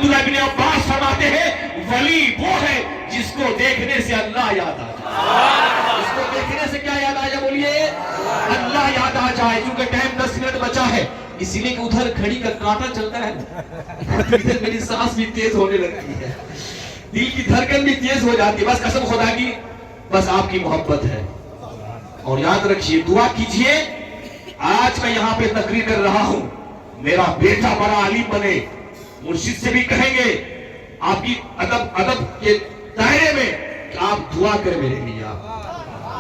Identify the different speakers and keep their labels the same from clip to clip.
Speaker 1: عبداللہ بن عباس فرماتے ہیں ولی وہ ہے جس کو دیکھنے سے اللہ یاد آ جائے. جس کو دیکھنے سے کیا یاد آ جائے بولیے؟ اللہ یاد آ جائے. کیونکہ ٹائم 10 منٹ بچا ہے اس لیے کہ ادھر گھڑی کا کانٹا چلتا ہے ادھر میری سانس بھی تیز ہونے لگتی ہے, دل کی دھڑکن بھی تیز ہو جاتی ہے. بس قسم خدا کی بس آپ کی محبت ہے. اور یاد رکھیے, دعا کیجئے. آج میں یہاں پہ تقریر کر رہا ہوں, میرا بیٹا بڑا عالم بنے, مرشد سے بھی کہیں گے آپ کی ادب کے دائرے میں کہ آپ دعا کریں میرے لیے.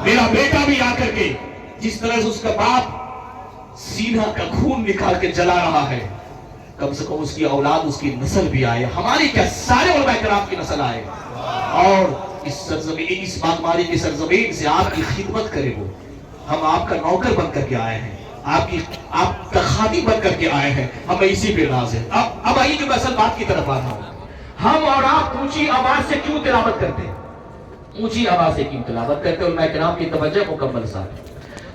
Speaker 1: میرا بیٹا بھی آ کر کے جس طرح سے اس کا باپ سینہ کا خون نکال کے جلا رہا ہے, کم سے کم اس کی اولاد, اس کی نسل بھی آئے. ہماری کیا سارے علماء کرام کی نسل آئے اور اس سرزمین, اس باغبانی کی سرزمین سے آپ کی خدمت کرے. وہ ہم آپ کا نوکر بن کر کے آئے ہیں, آپ کا خادم بن کر کے آئے ہیں. ہمیں اسی پہ ناز ہے. اب آئیے جو میں اصل بات کی طرف آتا ہوں. ہم اور آپ اونچی آواز سے کیوں تلاوت کرتے ہیں؟ اونچی آواز سے کیوں تلاوت کرتے ہیں؟ علماء کرام کی توجہ مکمل ساتھ.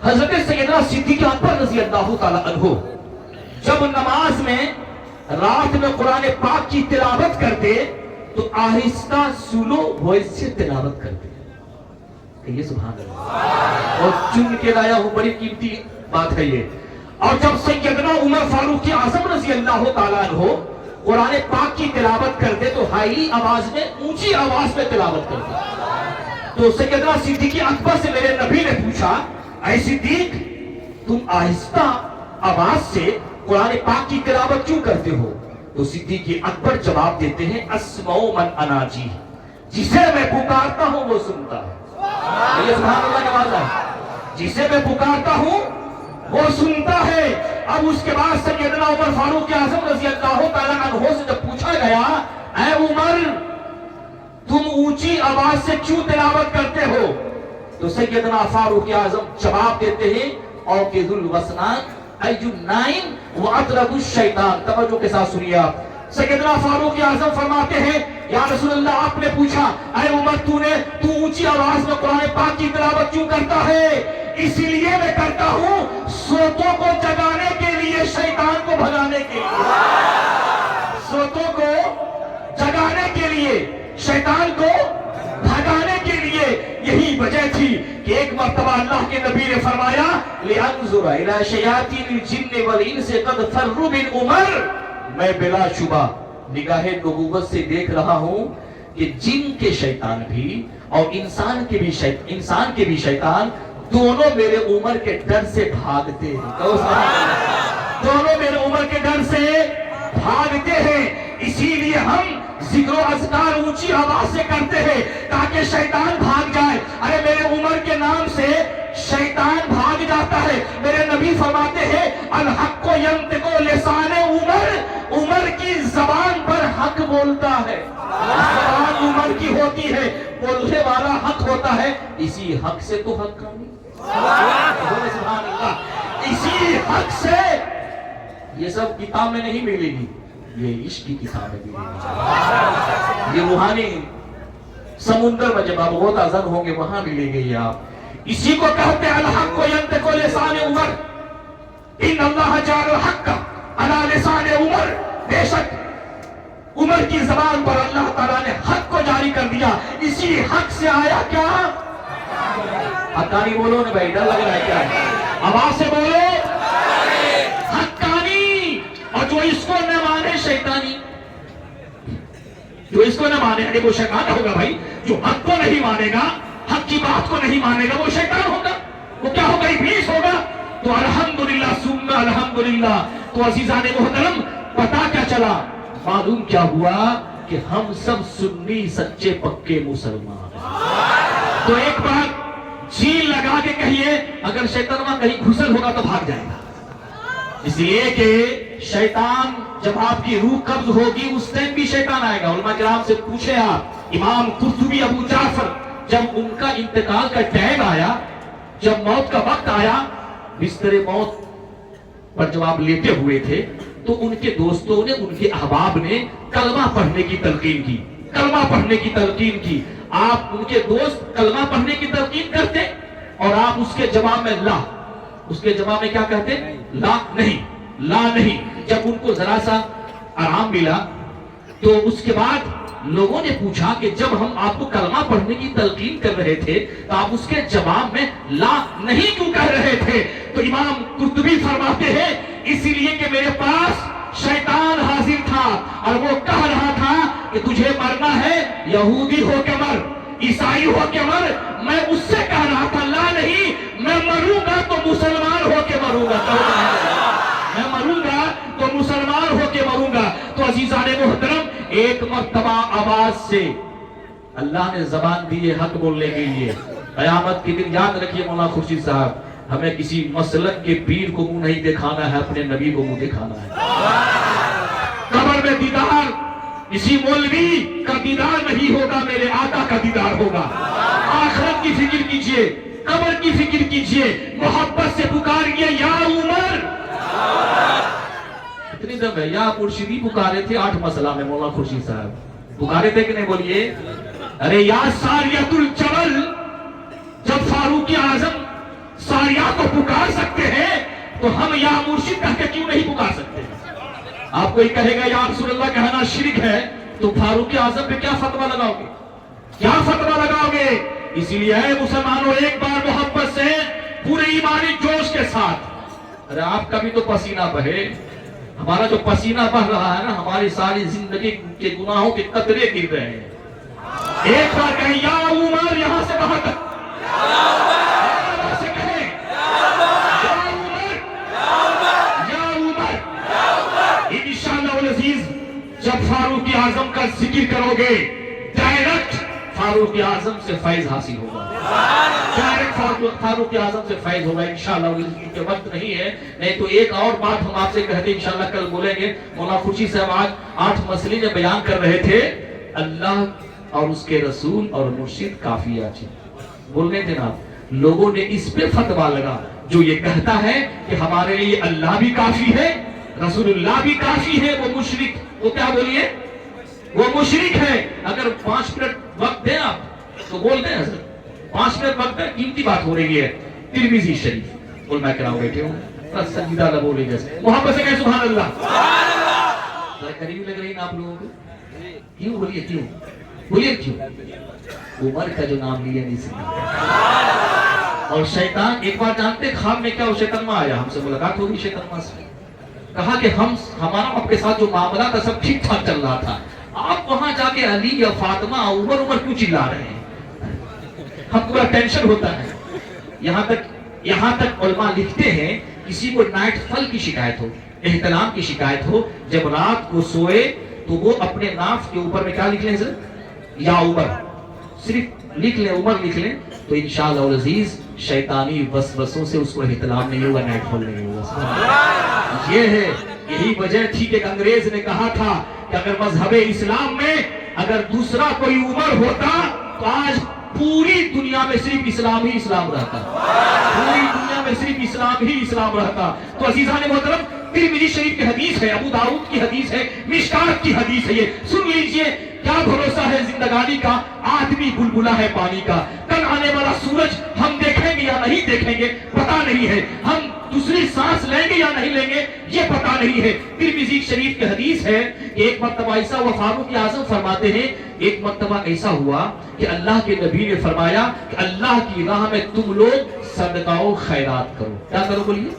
Speaker 1: حضرت سیدنا صدیق اکبر رضی اللہ تعالی عنہ جب نماز میں رات میں قرآن پاک کی تلاوت کرتے تو آہستہ سلو وائس سے تلاوت کرتے. یہ سبحان اللہ, اور چن کے لایا ہوں, بڑی قیمتی بات ہے یہ. اور جب سیدنا عمر فاروق اعظم رضی اللہ تعالیٰ عنہ قرآن پاک کی تلاوت کرتے تو ہائی آواز میں, اونچی آواز میں تلاوت کرتے. تو سیدنا صدیق اکبر سے میرے نبی نے پوچھا, اے صدیق تم آہستہ آواز سے قرآن پاک کی تلاوت کیوں کرتے ہو؟ تو صدیق اکبر جواب دیتے ہیں, اسمع من اناجی, جسے میں پکارتا ہوں وہ سنتا ہے. یہ سبحان اللہ کا واضح ہے, جسے میں پکارتا ہوں وہ سنتا ہے. اب اس کے بعد سیدنا عمر فاروق اعظم رضی اللہ تعالیٰ عنہ سے جب پوچھا گیا, اے عمر تم اونچی آواز سے کیوں تلاوت کرتے ہو؟ تو سیدنا فاروق اعظم جواب دیتے ہیں, اوقظ الوسنان ایج النائم واطرد الشیطان. توجہ کے ساتھ سنیے آپ. سیدنا فاروق اعظم فرماتے ہیں, یا رسول اللہ آپ نے پوچھا اے عمر تو اونچی آواز میں قرآن پاک کی تلاوت کیوں کرتا ہے؟ اسی لیے میں کرتا ہوں سوتوں کو جگانے کے لیے, شیطان کو بھگانے کے لیے. سوتوں کو جگانے کے لیے, شیطان کو بھگانے کے لیے. یہی وجہ تھی کہ ایک مرتبہ اللہ کے نبی نے فرمایا, لِأَنظُرَ إِلَى شَيَاطِينِ الْجِنِّ وَالْإِنسِ قَدْ فَرُّوا مِنْ عُمَرَ. میں بلا شبہ نگاہ نبوت سے دیکھ رہا ہوں کہ جن کے شیطان بھی اور انسان کے بھی شیطان دونوں میرے عمر کے ڈر سے بھاگتے ہیں. دونوں میرے عمر کے ڈر سے بھاگتے ہیں. اسی لیے ہم ذکر و اذکار اونچی آواز سے کرتے ہیں تاکہ شیطان بھاگ جائے. ارے میرے عمر کے نام سے شیطان بھاگ جاتا ہے. میرے نبی فرماتے ہیں, الحق ینطق لسان عمر, عمر کی زبان پر حق بولتا ہے. زبان عمر کی ہوتی ہے, بولنے والا حق ہوتا ہے. اسی حق سے تو حق کھانی, سبحان اللہ, اسی حق سے. یہ سب کتاب میں نہیں ملے گی, یہ عشق کی کتاب میں ملے گی. یہ روحانی سمندر میں جب آپ بہت آزاد ہوں گے وہاں ملے گے یہ آپ. اسی کو کہتے ہیں الحق ینطق لسان عمر, ان اللہ جعل الحق علی لسان عمر. بے شک عمر کی زبان پر اللہ تعالیٰ نے حق کو جاری کر دیا. اسی حق سے آیا کیا؟ حقانی بولو نا بھائی, ڈر لگ رہا ہے کیا؟ آواز سے بولو, حقانی. اور جو اس کو نہ مانے شیطانی, جو اس کو نہ مانے وہ شیطان ہوگا بھائی. جو حق کو نہیں مانے گا, حق کی بات کو نہیں مانے گا, وہ شیطان ہوگا. وہ کیا ہوگا؟ ابلیس ہوگا. تو الحمدللہ ثم الحمدللہ. تو عزیزان محترم, پتا کیا چلا, معلوم کیا ہوا کہ ہم سب سنی سچے پکے مسلمان ہیں. تو ایک بات جیل لگا کے کہیے, اگر شیطان وہاں کہیں گھسل ہوگا تو بھاگ جائے گا. اس لیے کہ شیطان جب آپ کی روح قبض ہوگی اس ٹائم بھی شیطان آئے گا. علماء کرام سے پوچھے آپ, امام قرطبی ابو جعفر جب ان کا انتقال کا ٹائم آیا, جب موت کا وقت آیا, بستر موت پر جب آپ لیتے ہوئے تھے تو ان کے دوستوں نے, ان کے احباب نے کلمہ پڑھنے کی تلقین کی. کلمہ پڑھنے کی تلقین کی. آپ ان کے دوست کلمہ پڑھنے کی تلقین کرتے اور آپ اس کے جواب میں لا, اس کے جواب میں کیا کہتے؟ لا نہیں, لا نہیں. جب ان کو ذرا سا آرام ملا, تو اس کے بعد لوگوں نے پوچھا کہ جب ہم آپ کو کلمہ پڑھنے کی تلقین کر رہے تھے تو آپ اس کے جواب میں لا نہیں کیوں کہہ رہے تھے؟ تو امام قرطبی فرماتے ہیں اسی لیے کہ میرے پاس شیطان حاضر تھا اور وہ کہہ رہا تھا کہ تجھے مرنا ہے یہودی ہو کے مر، عیسائی ہو کے مر۔ میں اس سے کہہ رہا تھا لا نہیں، میں مروں گا تو مسلمان ہو کے مروں گا، میں مروں گا تو مسلمان ہو کے مروں گا۔ تو عزیزان محترم، ایک مرتبہ آواز سے اللہ نے زبان دی ہے حق بولنے کے لیے۔ قیامت کے دن یاد رکھیے مولانا خورشید صاحب، ہمیں کسی مسلک کے پیر کو منہ نہیں دکھانا ہے، اپنے نبی کو منہ دکھانا ہے۔ قبر میں دیدار کسی مولوی کا دیدار نہیں ہوگا، میرے آقا کا دیدار ہوگا۔ آخرت کی فکر کیجئے، قبر کی فکر کیجئے، محبت سے پکاریے یا عمر۔ اتنی دم ہے یا مرشدی پکارے تھے 8 مسئلہ میں مولانا خورشید صاحب پکارے تھے کہ نہیں بولیے؟ ارے یا ساریت الجبل، جب فاروق اعظم ساریہ کو پکار سکتے ہیں تو ہم یا مرشد کہہ کے کیوں نہیں پکار سکتے؟ آپ کوئی کہے گا یا رسول اللہ کہنا شرک ہے، تو فاروق اعظم پہ کیا فتویٰ لگاؤ گے؟ کیا فتویٰ لگاؤ گے؟ اسی لیے اے مسلمانوں، ایک بار محبت سے پورے ایمانی جوش کے ساتھ، ارے آپ کا بھی تو پسینہ بہے، ہمارا جو پسینہ بہ رہا ہے نا، ہماری ساری زندگی کے گناہوں کے قطرے گر رہے ہیں۔ ایک بار کہیں یا عمر، یہاں سے وہاں تک جب فاروق اعظم کا ذکر کرو گے ڈائریکٹ فاروق اعظم سے فیض حاصل ہوگا، ڈائریکٹ فاروق اعظم سے فیض ہوگا انشاءاللہ۔ کیونکہ وقت نہیں ہے، نہیں تو ایک اور بات ہم آپ سے کہتے انشاءاللہ کل بولیں گے۔ مولانا خورشید صاحب آج 8 مسئلے میں بیان کر رہے تھے، اللہ اور اس کے رسول اور مرشد کافی اچھے بول رہے تھے نا۔ لوگوں نے اس پہ فتویٰ لگا جو یہ کہتا ہے کہ ہمارے لیے اللہ بھی کافی ہے، رسول اللہ بھی کافی ہے، وہ مشرک، وہ کیا بولیے؟ وہ مشرک ہے۔ اگر 5 منٹ وقت دیں آپ تو بول دیں حضرت، 5 منٹ وقت ہے، قیمتی بات ہو رہی ہے۔ ترمذی شریف علماء کرام بیٹھے ہوں، بس سجدہ لب بولے جیسے محبت سے کہیں سبحان اللہ۔ ذرا قریبی لگ رہی نا آپ لوگوں کو؟ کیوں بولیے؟ کیوں بولیے؟ کیوں؟ عمر کا جو نام لیا نہیں سنا۔ اور شیطان ایک بار جانتے خواب میں کیا، وہ شیطان ماں آیا، ہم سے ملاقات ہوگی شیطان ماں سے، کہا کہ ہمارا آپ کے ساتھ جو معاملہ تھا سب ٹھیک ٹھاک چل رہا تھا، آپ وہاں جا کے علی یا فاطمہ عمر کیوں چلا رہے ہیں؟ ہم پورا ٹینشن ہوتا ہے۔ یہاں تک علماء لکھتے ہیں کسی کو نائٹ فل کی شکایت ہو، احتلام کی شکایت ہو، جب رات کو سوئے تو وہ اپنے ناف کے اوپر میں کیا لکھ لیں حضرت؟ یا عمر، صرف لکھ لیں، عمر لکھ لیں، تو انشاءاللہ العزیز شیطانی وسوسوں سے اس کو احتلام نہیں ہوگا، نائٹ فل نہیں ہوگا۔ یہ ہے، یہی وجہ تھی کہ انگریز نے کہا تھا کہ اگر مذہب اسلام میں اگر دوسرا کوئی عمر ہوتا تو آج پوری دنیا میں صرف اسلام ہی اسلام رہتا، پوری دنیا میں صرف اسلام ہی اسلام رہتا۔ تو عزیزان محترم، ترمذی شریف کی حدیث ہے، ابو داؤد کی حدیث ہے، مشکات کی حدیث ہے، یہ سن لیجئے۔ کیا بھروسہ ہے زندگانی کا، آدمی بلبلا ہے پانی کا، کل آنے والا سورج ہم دیکھیں گے یا نہیں دیکھیں گے پتا نہیں ہے، ہم دوسری سانس لیں گے یا نہیں لیں گے یہ پتا نہیں ہے۔ ترمذی شریف کی حدیث ہے کہ ایک مرتبہ ایسا ہوا، فاروق اعظم فرماتے ہیں ایک مرتبہ ایسا ہوا کہ اللہ کے نبی نے فرمایا کہ اللہ کی راہ میں تم لوگ صدقہ و خیرات کرو۔ کیا کرو بولیے؟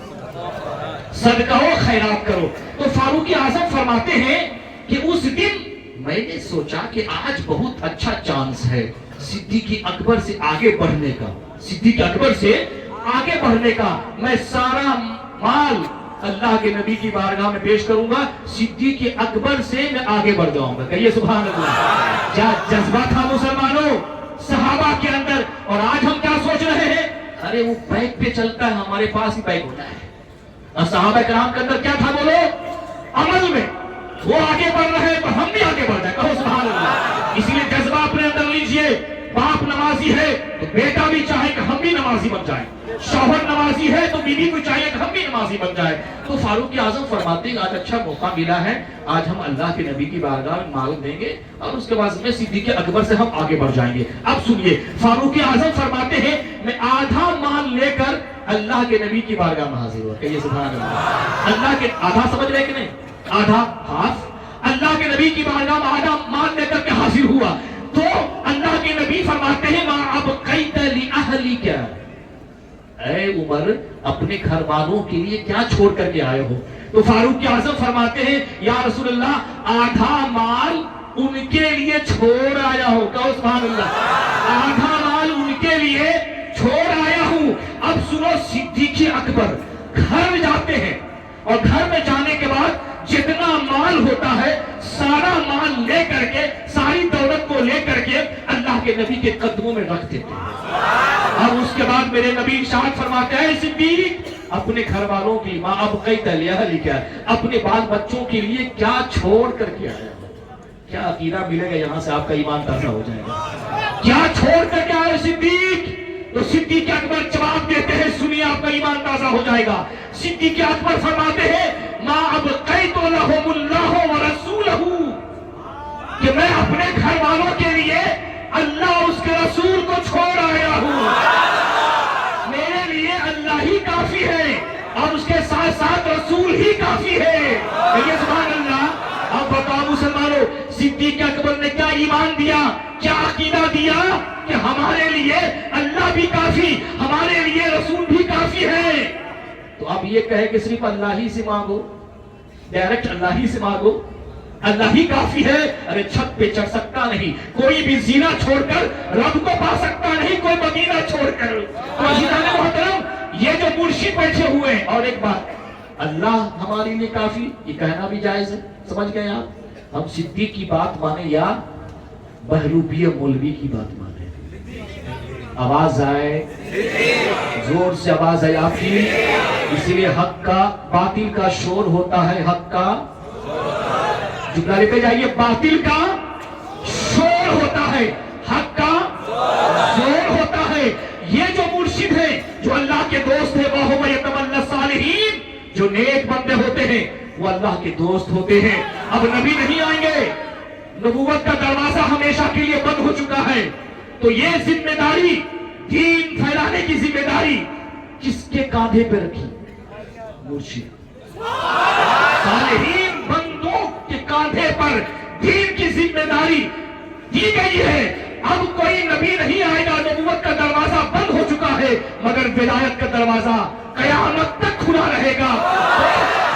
Speaker 1: صدقہ و خیرات کرو۔ تو فاروق اعظم فرماتے ہیں کہ اس دن میں نے سوچا کہ آج بہت اچھا چانس ہے صدیق اکبر سے آگے بڑھنے کا، صدیق اکبر سے آگے بڑھنے کا۔ میں سارا مال اللہ کے نبی کی بارگاہ میں پیش کروں گا، صدیق اکبر سے میں آگے بڑھ جاؤں گا۔ کہیے سبحان اللہ۔ کیا جذبہ تھا مسلمانوں صحابہ کے اندر، اور آج ہم کیا سوچ رہے ہیں؟ ارے وہ بائک پہ چلتا ہے، ہمارے پاس ہی بائک ہوتا ہے۔ اور صحابہ کرام کے اندر کیا تھا بولو؟ عمل میں وہ آگے بڑھ رہے ہیں تو ہم بھی آگے بڑھ جائیں، کہو سبحان اللہ۔ اسی لیے جذبہ اپنے اندر لیجئے، باپ نمازی ہے تو بیٹا بھی چاہے کہ ہم بھی نمازی بن جائیں، شوہر نمازی ہے تو بیوی کو چاہیے کہ ہم بھی نمازی بن جائیں۔ تو فاروق اعظم فرماتے ہیں آج اچھا موقع ملا ہے، آج ہم اللہ کے نبی کی بارگاہ میں مال دیں گے اور اس کے بعد میں صدیق اکبر سے ہم آگے بڑھ جائیں گے۔ اب سنیے، فاروق اعظم فرماتے ہیں میں آدھا مال لے کر اللہ کے نبی کی بارگاہ میں حاضر ہوا۔ کہیے سبحان اللہ۔ اللہ کے آدھا سمجھ رہے کہ نہیں؟ آدھا ہاف اللہ اللہ کے نبی کی بارگاہ میں مان لے کر کے حاضر ہوا تو اللہ کے نبی فرماتے ہیں ما ابقیت لأہلک، اے عمر اپنے گھر والوں کے لیے کیا چھوڑ کر کے آئے ہو؟ تو فاروق اعظم فرماتے ہیں یا رسول اللہ آدھا مال ان کے لیے چھوڑ آیا ہوں. کہو سبحان اللہ. آدھا مال ان کے لیے چھوڑ آیا ہوں. اب سنو، صدیق اکبر گھر میں جاتے ہیں اور گھر میں جانے کے بعد جتنا مال ہوتا ہے سارا مال لے کر کے، ساری دولت کو لے کر کے اللہ کے نبی کے قدموں میں رکھ دیتے ہیں. اور اس کے بعد میرے نبی ارشاد فرماتے ہیں صدیق اپنے گھر والوں کی ماں ابقیت لأہلک، اپنے بال بچوں کے لیے کیا چھوڑ کر کے آیا؟ کیا عقیدہ ملے گا یہاں سے آپ کا ایمان تازہ ہو جائے گا. کیا چھوڑ کر کے آئے صدیق؟ تو صدیق اکبر جواب دیتے ہیں، سنیے آپ کا ایمان تازہ ہو جائے گا. صدیق اکبر فرماتے ہیں ما ابقیت لهم اللہ ورسولہ، کہ میں اپنے گھر والوں کے لیے اللہ اس کے رسول کو چھوڑ آیا ہوں. میرے لیے اللہ ہی کافی ہے اور اس کے ساتھ ساتھ رسول ہی کافی ہے. کہیے سبحان اللہ. اب بتاؤ مسلمانوں، صدیق اکبر نے کیا ایمان دیا، کیا عقیدہ دیا کہ ہمارے لیے اللہ بھی کافی، ہمارے لیے رسول بھی کافی ہے. تو اب یہ کہے کہ صرف اللہ ہی سے مانگو، ڈائریکٹ اللہ ہی سے مانگو، اللہ ہی کافی ہے. ارے چھت پہ چڑھ سکتا نہیں کوئی بھی زینہ چھوڑ کر رب کو پا سکتا نہیں کوئی مدینہ چھوڑ کر. تو عزیزان محترم، یہ جو مرشد بیٹھے ہوئے ہیں، اور ایک بات، اللہ ہمارے لیے کافی یہ کہنا بھی جائز ہے. سمجھ گئے آپ؟ ہم صدیق کی بات مانے یا بہلوبیہ مولوی کی بات مانے؟ آواز آئے، زور سے آواز آئے آپ کی. اسی لیے حق کا باطل کا شور ہوتا ہے، حق کا جملہ لیتے جائیے، باطل کا شور ہوتا ہے، حق کا زور ہوتا ہے. یہ جو مرشد ہے، جو اللہ کے دوست ہے، وَهُوَ يَتَوَلَّى الصَّالِحِينَ، جو نیک بندے ہوتے ہیں وہ اللہ کے دوست ہوتے ہیں. اب نبی نہیں آئیں گے، نبوت کا دروازہ ہمیشہ کے لیے بند ہو چکا ہے. تو یہ ذمہ داری، دین پھیلانے کی ذمہ داری کس کے کاندھے پہ رکھی؟ مرشد. صالحین بندوں کے کاندھے پر دین کی ذمہ داری دی گئی ہے. اب کوئی نبی نہیں آئے گا، نبوت کا دروازہ بند ہو چکا ہے، مگر ولایت کا دروازہ قیامت تک کھلا رہے گا.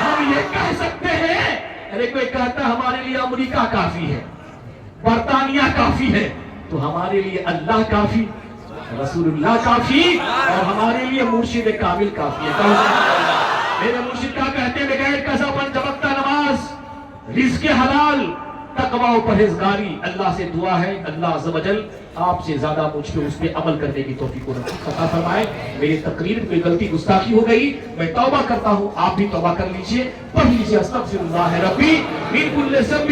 Speaker 1: ہم یہ کہہ سکتے ہیں، ارے کوئی کہتا ہمارے لیے امریکہ کافی ہے، برطانیہ کافی ہے، تو ہمارے لیے اللہ کافی، رسول اللہ کافی، اور ہمارے لیے مرشد کامل کافی ہے. میرے مرشد کا کہتے ہیں بغیر قضا پنجوقتہ نماز، رزق حلال، تقوی و پرہیزگاری. اللہ سے دعا ہے اللہ عز و جل آپ سے زیادہ مجھ پہ اس پہ عمل کرنے کی توفیق عطا فرمائے. میری تقریر میں کوئی غلطی گستاخی ہو گئی، میں توبہ کرتا ہوں، آپ بھی توبہ کر لیجئے. پڑھ لیجئے استغفر اللہ ربی من کل ذنب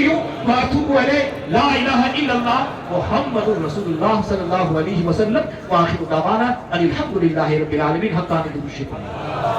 Speaker 1: و اتوب الیہ، لا الہ الا اللہ محمد رسول اللہ صلی اللہ علیہ وسلم. وآخر دعوانا ان الحمد للہ رب العالمین. حقانی درود شریف.